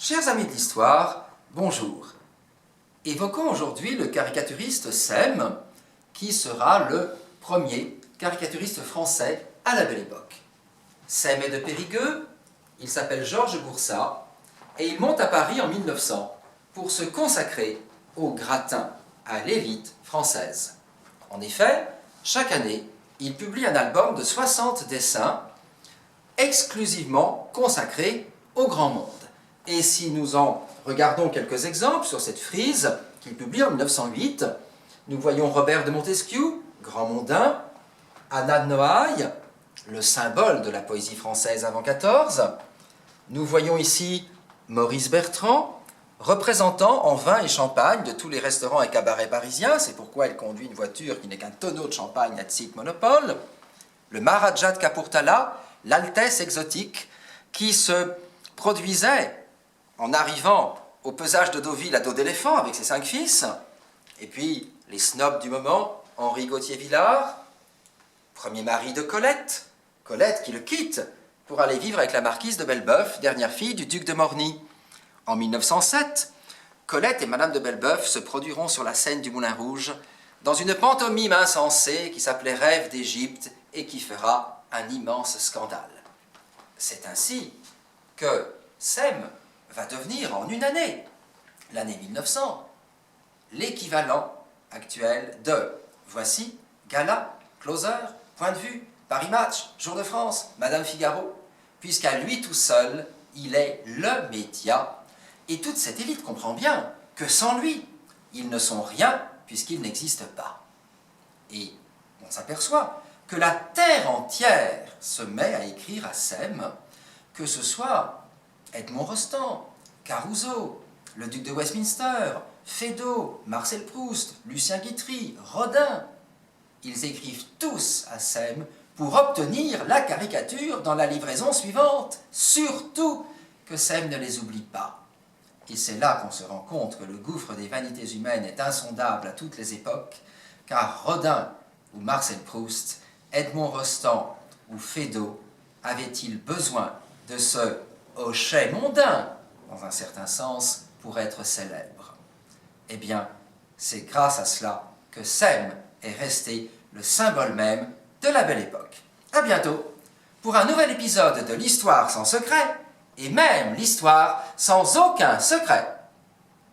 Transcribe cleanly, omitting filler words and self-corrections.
Chers amis de l'histoire, bonjour. Évoquons aujourd'hui le caricaturiste Sem, qui sera le premier caricaturiste français à la Belle Époque. Sem est de Périgueux, il s'appelle Georges Boursat, et il monte à Paris en 1900 pour se consacrer au gratin, à l'élite française. En effet, chaque année, il publie un album de 60 dessins exclusivement consacrés au grand monde. Et si nous en regardons quelques exemples sur cette frise qu'il publie en 1908, nous voyons Robert de Montesquieu, grand mondain, Anna de Noailles, le symbole de la poésie française avant 14. Nous voyons ici Maurice Bertrand, représentant en vin et champagne de tous les restaurants et cabarets parisiens, c'est pourquoi il conduit une voiture qui n'est qu'un tonneau de champagne à Tsic Monopole, le Maharaja de Kapurthala, l'Altesse exotique, qui se produisait en arrivant au pesage de Deauville à dos d'éléphant avec ses 5 fils, et puis les snobs du moment, Henri Gauthier-Villard, premier mari de Colette, Colette qui le quitte pour aller vivre avec la marquise de Bellebeuf, dernière fille du duc de Morny. En 1907, Colette et Madame de Bellebeuf se produiront sur la scène du Moulin Rouge dans une pantomime insensée qui s'appelait Rêve d'Égypte et qui fera un immense scandale. C'est ainsi que Sem va devenir en une année, l'année 1900, l'équivalent actuel de Voici, Gala, Closer, Point de vue, Paris Match, Jour de France, Madame Figaro, puisqu'à lui tout seul, il est le média, et toute cette élite comprend bien que sans lui, ils ne sont rien puisqu'ils n'existent pas. Et on s'aperçoit que la terre entière se met à écrire à Sem, que ce soit Edmond Rostand, Caruso, le duc de Westminster, Feydeau, Marcel Proust, Lucien Guitry, Rodin. Ils écrivent tous à Sem pour obtenir la caricature dans la livraison suivante, surtout que Sem ne les oublie pas. Et c'est là qu'on se rend compte que le gouffre des vanités humaines est insondable à toutes les époques, car Rodin ou Marcel Proust, Edmond Rostand ou Feydeau avaient-ils besoin de ce hochet mondain, dans un certain sens, pour être célèbre? Eh bien, c'est grâce à cela que Sem est resté le symbole même de la Belle Époque. À bientôt pour un nouvel épisode de l'Histoire sans secret, et même l'Histoire sans aucun secret.